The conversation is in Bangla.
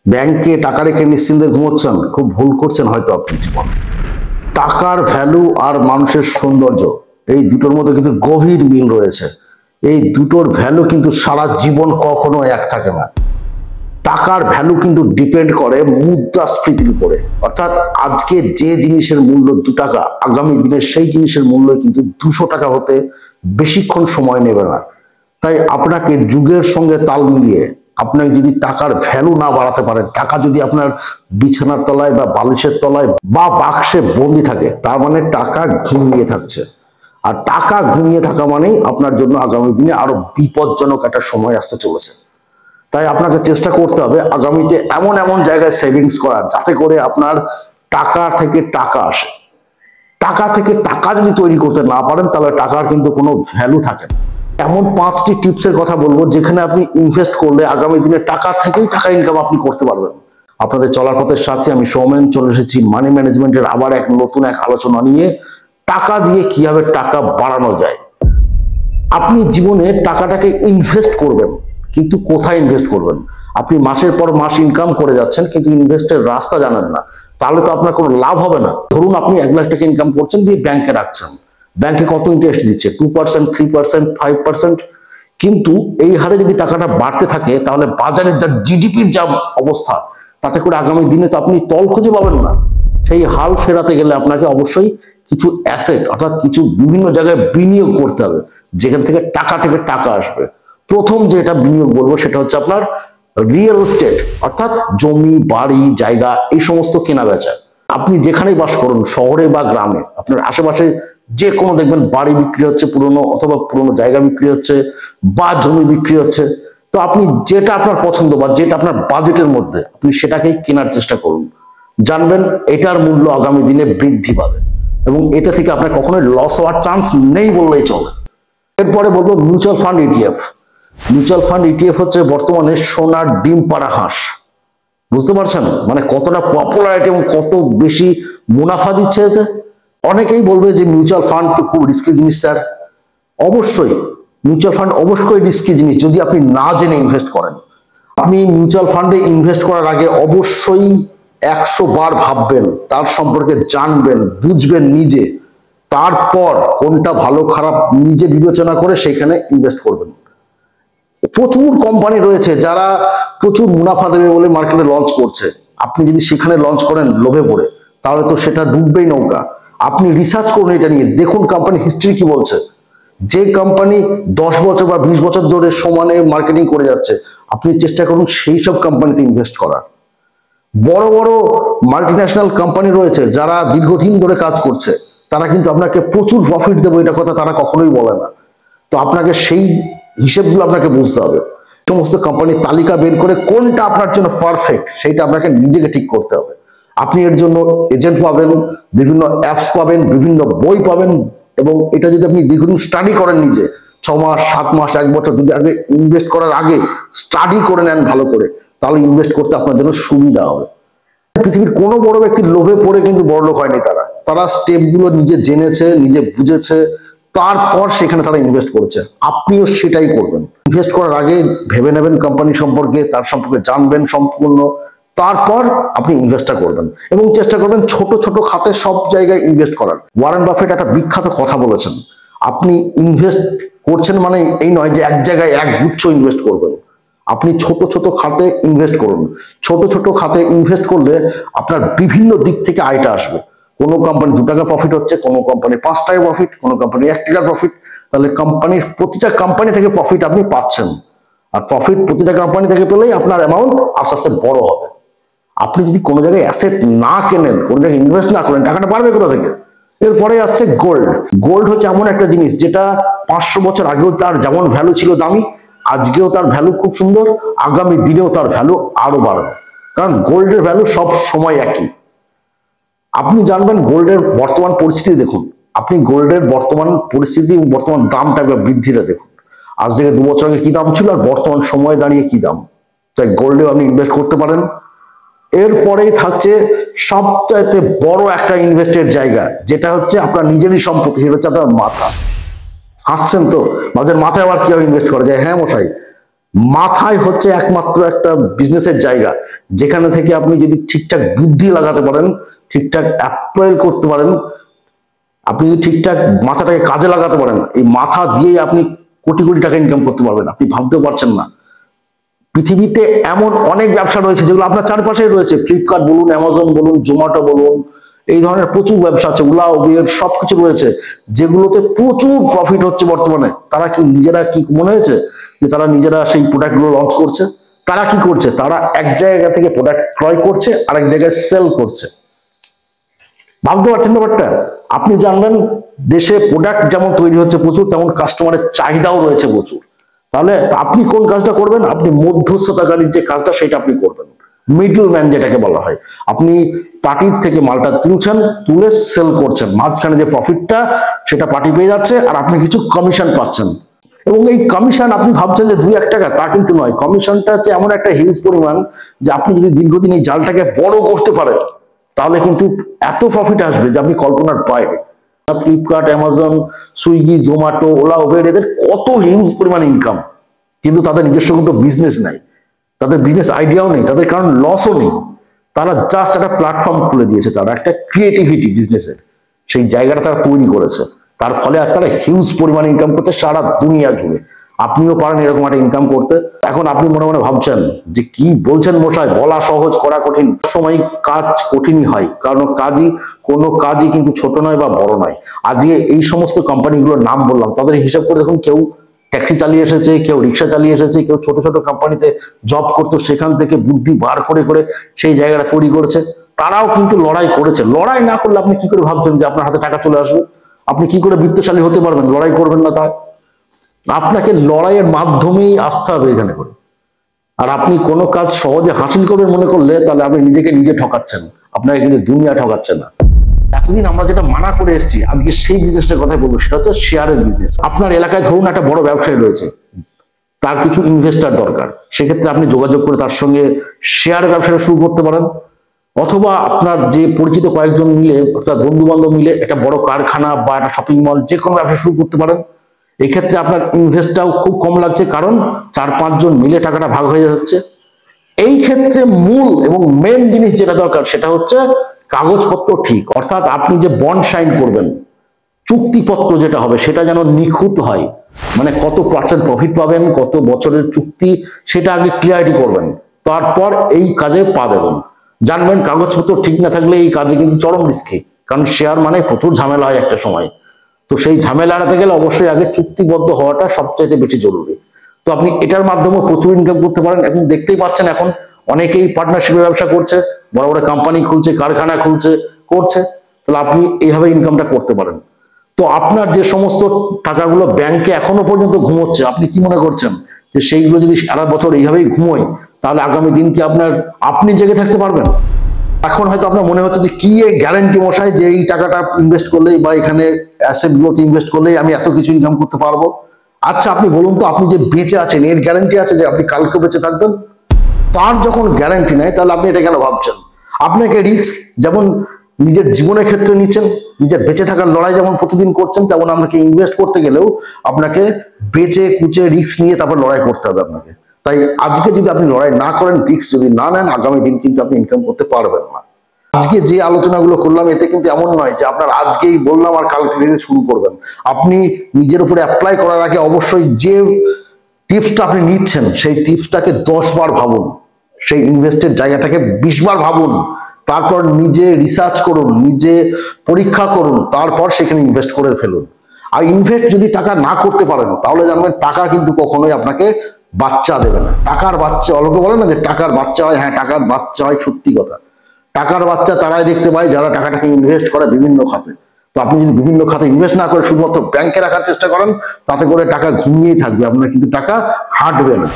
ব্যাংকে টাকা রেখে নিশ্চিন্তে ঘুমোচ্ছেন, খুব ভুল করছেন হয়তো আপনি জীবন। টাকার ভ্যালু আর মানুষের সৌন্দর্য, এই দুটোর মধ্যে কিন্তু গভীর মিল রয়েছে। এই দুটোর ভ্যালু কিন্তু সারা জীবন কখনো এক থাকে না। টাকার ভ্যালু কিন্তু ডিপেন্ড করে মুদ্রাস্ফীতির উপরে, অর্থাৎ আজকে যে জিনিসের মূল্য 2 টাকা, আগামী দিনে সেই জিনিসের মূল্য কিন্তু 200 টাকা হতে বেশিক্ষণ সময় নেবে না। তাই আপনাকে যুগের সঙ্গে তাল মিলিয়ে আপনাকে যদি টাকার ভ্যালু না বাড়াতে পারেন, টাকা যদি আপনার বিছানার তলায় বা বালিশের তলায় বা বাক্সে বন্দি থাকে, তার মানে টাকা ঘুমিয়ে থাকছে। আর টাকা ঘুমিয়ে থাকা মানেই আপনার জন্য আগামী দিনে আরো বিপজ্জনক একটা সময় আসতে চলেছে। তাই আপনাকে চেষ্টা করতে হবে আগামীতে এমন এমন জায়গায় সেভিংস করার, যাতে করে আপনার টাকা থেকে টাকা আসে। টাকা থেকে টাকা যদি তৈরি করতে না পারেন, তাহলে টাকার কিন্তু কোনো ভ্যালু থাকে না। এমন 5টি টিপসের কথা বলবো, যেখানে আপনি ইনভেস্ট করলে আগামী দিনে টাকা থেকেই টাকা ইনকাম আপনি করতে পারবেন। আপনাদের চলার পথের সাথে আমি সৌমেন চলে এসেছি মানি ম্যানেজমেন্টের আবার নতুন এক আলোচনা নিয়ে। টাকা দিয়ে কিভাবে টাকা বাড়ানো যায়। আপনি জীবনে টাকাটাকে ইনভেস্ট করবেন, কিন্তু কোথায় ইনভেস্ট করবেন? আপনি মাসের পর মাস ইনকাম করে যাচ্ছেন, কিন্তু ইনভেস্টের রাস্তা জানেন না, তাহলে তো আপনার কোনো লাভ হবে না। ধরুন আপনি 1 লাখ টাকা ইনকাম করছেন, দিয়ে ব্যাংকে রাখছেন। ব্যাংকে কত ইন্টারেস্ট দিচ্ছে? 2%, 3%, 5%। কিন্তু এই হারে যদি টাকাটা বাড়তে থাকে, তাহলে বাজারের যা জিডিপির যা অবস্থা, তাতে করে আগামী দিনে তো আপনি তল খুঁজে পাবেন না। সেই হাল ফেরাতে গেলে আপনাকে অবশ্যই কিছু অ্যাসেট, অর্থাৎ কিছু বিভিন্ন জায়গায় বিনিয়োগ করতে হবে, যেখান থেকে টাকা আসবে। প্রথম যেটা বিনিয়োগ বলবো, সেটা হচ্ছে আপনার রিয়েল এস্টেট, অর্থাৎ জমি, বাড়ি, জায়গা, এই সমস্ত কেনা বেচা। আপনি যেখানেই বাস করুন, শহরে বা গ্রামে, আপনার আশেপাশে যে কোনো দেখবেন বাড়ি বিক্রি হচ্ছে পুরনো, অথবা পুরনো জায়গা বিক্রি হচ্ছে, বা জমি বিক্রি হচ্ছে। তো আপনি যেটা আপনার পছন্দ বা যেটা আপনার বাজেটের মধ্যে, আপনি সেটাকেই কেনার চেষ্টা করুন। জানবেন এটার মূল্য আগামী দিনে বৃদ্ধি পাবে, এবং এটা থেকে আপনার কখনোই লস হওয়ার চান্স নেই বললেই চলে। এরপরে বলবো mutual fund ETF. Mutual fund ETF হচ্ছে বর্তমানে সোনার ডিম পাড়া হাঁস। বুঝতে পারছেন মানে কতটা পপুলারিটি এবং কত বেশি মুনাফা দিচ্ছে এতে? অনেকেই বলবে যে মিউচুয়াল ফান্ড তো খুব রিস্কি জিনিস স্যার। অবশ্যই মিউচুয়াল ফান্ড অবশ্যই রিস্কি জিনিস, যদি আপনি না জেনে ইনভেস্ট করেন। আপনি মিউচুয়াল ফান্ডে ইনভেস্ট করার আগে অবশ্যই 100 বার ভাববেন, তার সম্পর্কে জানবেন, বুঝবেন নিজে। তারপর কোনটা ভালো খারাপ নিজে বিবেচনা করে সেখানে ইনভেস্ট করবেন। প্রচুর কোম্পানি রয়েছে যারা প্রচুর মুনাফা দেবে বলে মার্কেটে লঞ্চ করছে। আপনি যদি সেখানে লঞ্চ করেন লোভে পড়ে, তাহলে তো সেটা ডুববেই নৌকা। আপনি রিসার্চ করুন এটা নিয়ে, দেখুন কোম্পানি হিস্ট্রি কি বলছে। যে কোম্পানি 10 বছর বা 20 বছর ধরে সমানে মার্কেটিং করে যাচ্ছে, আপনি চেষ্টা করুন সেই সব কোম্পানিতে ইনভেস্ট করার। বড় বড় মাল্টিন্যাশনাল কোম্পানি রয়েছে যারা দীর্ঘদিন ধরে কাজ করছে, তারা কিন্তু আপনাকে প্রচুর প্রফিট দেবে, এটা কথা তারা কখনোই বলে না। তো আপনাকে সেই হিসেবগুলো আপনাকে বুঝতে হবে। সমস্ত কোম্পানির তালিকা বের করে কোনটা আপনার জন্য পারফেক্ট, সেইটা আপনাকে নিজেকে ঠিক করতে হবে। আপনি এর জন্য এজেন্ট পাবেন, বিভিন্ন অ্যাপস পাবেন, বিভিন্ন বই পাবেন, এবং এটা যদি আপনি দীর্ঘদিন স্টাডি করেন নিজে, 6 মাস, 7 মাস, 1 বছর যদি আগে ইনভেস্ট করার আগে স্টাডি করে নেন ভালো করে, তাহলে ইনভেস্ট করতে আপনার জন্য সুবিধা হবে। পৃথিবীর কোনো বড় ব্যক্তির লোভে পড়ে কিন্তু বড়লোক হয়নি তারা স্টেপগুলো নিজে জেনেছে, নিজে বুঝেছে, তারপর সেখানে তারা ইনভেস্ট করেছে। আপনিও সেটাই করবেন। ইনভেস্ট করার আগে ভেবে নেবেন কোম্পানি সম্পর্কে, তার সম্পর্কে জানবেন সম্পূর্ণ, তারপর আপনি ইনভেস্টটা করবেন, এবং চেষ্টা করবেন ছোট ছোট খাতে সব জায়গায় ইনভেস্ট করার। ওয়ারেন বাফেট একটা বিখ্যাত কথা বলেছেন, আপনি ইনভেস্ট করছেন মানে এই নয় যে এক জায়গায় একগুচ্ছ ইনভেস্ট করবেন। আপনি ছোট ছোট খাতে ইনভেস্ট করুন। ছোট ছোট খাতে ইনভেস্ট করলে আপনার বিভিন্ন দিক থেকে আয়টা আসবে। কোনো কোম্পানি 2 টাকা প্রফিট হচ্ছে, কোনো কোম্পানি 5 টাকা প্রফিট, কোনো কোম্পানি 1 টাকা প্রফিট। তাহলে প্রতিটা কোম্পানি থেকে প্রফিট আপনি পাচ্ছেন। আর প্রফিট প্রতিটা কোম্পানি থেকে পেলেই আপনার অ্যামাউন্ট আস্তে আস্তে বড় হবে। আপনি যদি কোনো জায়গায় অ্যাসেট না কেনেন, কোনো জায়গায় ইনভেস্ট না করেন, টাকাটা বাড়বে কোথা থেকে? এরপরে আসছে গোল্ড। গোল্ড হচ্ছে এমন একটা জিনিস যেটা 500 বছর আগেও তার যেমন ভ্যালু ছিল দামি, আজকেও তার ভ্যালু খুব সুন্দর, আগামী দিনেও তার ভ্যালু আরো বাড়বে। কারণ গোল্ডের ভ্যালু সব সময় একই। আপনি জানবেন গোল্ডের বর্তমান পরিস্থিতি দেখুন, আপনি গোল্ডের বর্তমান পরিস্থিতি এবং বর্তমান দামটা বৃদ্ধিটা দেখুন। আজ থেকে 2 বছর আগে কি দাম ছিল আর বর্তমান সময়ে দাঁড়িয়ে কি দাম। তাই গোল্ডেও আপনি ইনভেস্ট করতে পারেন। এরপরেই থাকছে সবচাইতে বড় একটা ইনভেস্টের জায়গা, যেটা হচ্ছে আপনার নিজেরই সম্পত্তি, সেটা হচ্ছে আপনার মাথা। হাসছেন তো, মাঝের মাথায় আবার কিভাবে ইনভেস্ট করা যায়? হ্যাঁ মশাই, মাথায় হচ্ছে একমাত্র একটা বিজনেসের জায়গা, যেখানে থেকে আপনি যদি ঠিকঠাক বুদ্ধি লাগাতে পারেন, ঠিকঠাক অ্যাপ্লাই করতে পারেন, আপনি যদি ঠিকঠাক মাথাটাকে কাজে লাগাতে পারেন, এই মাথা দিয়েই আপনি কোটি কোটি টাকা ইনকাম করতে পারবেন। আপনি ভাবতেও পারছেন না। পৃথিবীতে এমন অনেক ব্যবসা রয়েছে যেগুলো আপনার চারপাশেই রয়েছে, ফ্লিপকার্ট বলুন, অ্যামাজন বলুন, জোম্যাটো বলুন, এই ধরনের প্রচুর ব্যবসা আছে, ওলা উবের সবকিছু রয়েছে, যেগুলোতে প্রচুর প্রফিট হচ্ছে বর্তমানে। তারা কি নিজেরা কি মনে হয়েছে যে তারা নিজেরা সেই প্রোডাক্টগুলো লঞ্চ করছে? তারা কি করছে? তারা এক জায়গা থেকে প্রোডাক্ট ক্রয় করছে, আরেক জায়গায় সেল করছে। ভাবতে পারছেন ব্যাপারটা? আপনি জানবেন দেশে প্রোডাক্ট যেমন তৈরি হচ্ছে প্রচুর, তেমন কাস্টমারের চাহিদাও রয়েছে প্রচুর। তাহলে আপনি কোন কাজটা করবেন? আপনি মধ্যস্থতাকারীর যে কাজটা সেটা আপনি করবেন, মিডল ম্যান যেটাকে বলা হয়। আপনি পার্টির থেকে মালটা তুলছেন, তুলে সেল করছেন, মাঝখানে যে প্রফিটটা সেটা পার্টি পেয়ে যাচ্ছে, আর আপনি কিছু কমিশন পাচ্ছেন। এবং এই কমিশন আপনি ভাবছেন যে 2-1 টাকা, তা কিন্তু নয়। কমিশনটা হচ্ছে এমন একটা হিউজ পরিমাণ যে আপনি যদি দীর্ঘদিন এই জালটাকে বড় করতে পারেন, তাহলে কিন্তু এত প্রফিট আসবে যে আপনি কল্পনার বাইরে। Flipkart, Amazon, Swiggy, Zomato, OLA, Uber, এদের কত হিউজ পরিমাণ ইনকাম, কিন্তু তাদের নিজস্ব কিন্তু বিজনেস নাই, তাদের বিজনেস আইডিয়াও নেই, তাদের কারণ লসও নেই। তারা জাস্ট একটা প্ল্যাটফর্ম খুলে দিয়েছে, তারা একটা ক্রিয়েটিভিটি বিজনেসের সেই জায়গাটা তারা তৈরি করেছে। তার ফলে আজ তারা হিউজ পরিমাণ ইনকাম করতে সারা দুনিয়া জুড়ে। আপনিও পারেন এরকম একটা ইনকাম করতে। এখন আপনি মনে মনে ভাবছেন যে কি বলছেন মশাই, বলা সহজ করা কঠিন। সময় কাজ কঠিনই হয়, কারণ কোনো কাজই কিন্তু ছোট নয় বা বড় নয়। আজকে এই সমস্ত কোম্পানিগুলোর নাম বললাম, তাদের হিসাব করে দেখুন, কেউ ট্যাক্সি চালিয়ে এসেছে, কেউ রিক্সা চালিয়ে এসেছে, কেউ ছোট ছোট কোম্পানিতে জব করতো, সেখান থেকে বুদ্ধি বার করে করে সেই জায়গাটা তৈরি করেছে। তারাও কিন্তু লড়াই করেছে। লড়াই না করলে আপনি কি করে ভাবছেন যে আপনার হাতে টাকা চলে আসবে? আপনি কি করে বিত্তশালী হতে পারবেন? লড়াই করবেন না? তা আপনাকে লড়াইয়ের মাধ্যমেই আসতে হবে এখানে করে। আর আপনি কোনো কাজ সহজে হাসিল করবেন মনে করলে, তাহলে আপনি নিজেকে নিজে ঠকাচ্ছেন, আপনাকে কিন্তু দুনিয়া ঠকাচ্ছে না। এতদিন আমরা যেটা মানা করে এসেছি, আজকে সেই বিজনেসটার কথা বলবো, সেটা হচ্ছে শেয়ারের বিজনেস। আপনার এলাকায় ধরুন একটা বড় ব্যবসায়ী রয়েছে, তার কিছু ইনভেস্টার দরকার, সেক্ষেত্রে আপনি যোগাযোগ করে তার সঙ্গে শেয়ার ব্যবসাটা শুরু করতে পারেন। অথবা আপনার যে পরিচিত কয়েকজন মিলে, অর্থাৎ বন্ধু বান্ধব মিলে একটা বড় কারখানা বা একটা শপিং মল, যে কোনো ব্যবসা শুরু করতে পারেন। এক্ষেত্রে আপনার ইনভেস্টটাও খুব কম লাগছে, কারণ 4-5 জন মিলে টাকাটা ভাগ হয়ে যাচ্ছে। এই ক্ষেত্রে মূল এবং মেন জিনিস যেটা দরকার, সেটা হচ্ছে কাগজপত্র ঠিক। অর্থাৎ আপনি যে বন্ড সাইন করবেন, চুক্তিপত্র যেটা হবে, সেটা যেন নিখুঁত হয়। মানে কত পার্সেন্ট প্রফিট পাবেন, কত বছরের চুক্তি, সেটা আগে ক্লিয়ারিটি করবেন, তারপর এই কাজে পা দেবেন। জানবেন কাগজপত্র ঠিক না থাকলে এই কাজে কিন্তু চরম রিস্কি, কারণ শেয়ার মানে প্রচুর ঝামেলা হয় একটা সময়। তো সেই ঝামেলা এড়াতে গেলে অবশ্যই আগে চুক্তিবদ্ধ হওয়াটা সবচাইতে বেশি জরুরি। তো আপনি এটার মাধ্যমে প্রচুর ইনকাম করতে পারেন। এখন দেখতেই পাচ্ছেন, এখন অনেকেই পার্টনারশিপে ব্যবসা করছে, বড় বড় কোম্পানি খুলছে, কারখানা খুলছে, করছে। তাহলে আপনি এইভাবে ইনকামটা করতে পারেন। তো আপনার যে সমস্ত টাকাগুলো ব্যাংকে এখনো পর্যন্ত ঘুমোচ্ছে, আপনি কি মনে করছেন যে সেইগুলো যদি সারা বছর এইভাবেই ঘুমোয়, তাহলে আগামী দিন কি আপনি জেগে থাকতে পারবেন? এখন হয়তো আপনার মনে হচ্ছে যে কি গ্যারান্টি মশাই যে এই টাকাটা ইনভেস্ট করলেই বা এখানে অ্যাসেট গুলোতে ইনভেস্ট করলেই আমি এত কিছু ইনকাম করতে পারবো। আচ্ছা আপনি বলুন তো, আপনি যে বেঁচে আছেন এর গ্যারান্টি আছে যে আপনি কালকে বেঁচে থাকবেন? তার যখন গ্যারান্টি নাই, তাহলে আপনি এটা কেন ভাবছেন? আপনাকে রিস্ক যেমন নিজের জীবনের ক্ষেত্রে নিচ্ছেন, নিজের বেঁচে থাকার লড়াই যেমন প্রতিদিন করছেন, তেমন আপনাকে ইনভেস্ট করতে গেলেও আপনাকে বেঁচে কুচে রিস্ক নিয়ে তারপর লড়াই করতে হবে আপনাকে। তাই আজকে যদি আপনি লড়াই না করেন, রিস্ক যদি না নেন, আগামী দিন কিন্তু আপনি ইনকাম করতে পারবেন না। আজকে যে আলোচনাগুলো করলাম, এতে কিন্তু এমন নয় যে আপনার আজকেই বললাম আর কালকে শুরু করবেন। আপনি নিজের উপরে অ্যাপ্লাই করার আগে অবশ্যই যে টিপসটা আপনি নিচ্ছেন, সেই টিপসটাকে 10 বার ভাবুন, সেই ইনভেস্টের জায়গাটাকে 20 বার ভাবুন, তারপর নিজে রিসার্চ করুন, নিজে পরীক্ষা করুন, তারপর সেখানে ইনভেস্ট করে ফেলুন। আর ইনভেস্ট যদি টাকা না করতে পারেন, তাহলে জানবেন টাকা কিন্তু কখনোই আপনাকে বাচ্চা দেবে না। টাকার বাচ্চা, অলোকে বলে না যে টাকার বাচ্চা হয়, হ্যাঁ টাকার বাচ্চা হয়, সত্যি কথা। টাকার বাচ্চা তারাই দেখতে পায় যারা টাকাটাকে ইনভেস্ট করে বিভিন্ন খাতে। তো আপনি যদি বিভিন্ন খাতে ইনভেস্ট না করে শুধুমাত্র ব্যাংকে রাখার চেষ্টা করেন, তাতে করে টাকা ঘুমিয়েই থাকবে, আপনার কিন্তু টাকা হাঁটবে না।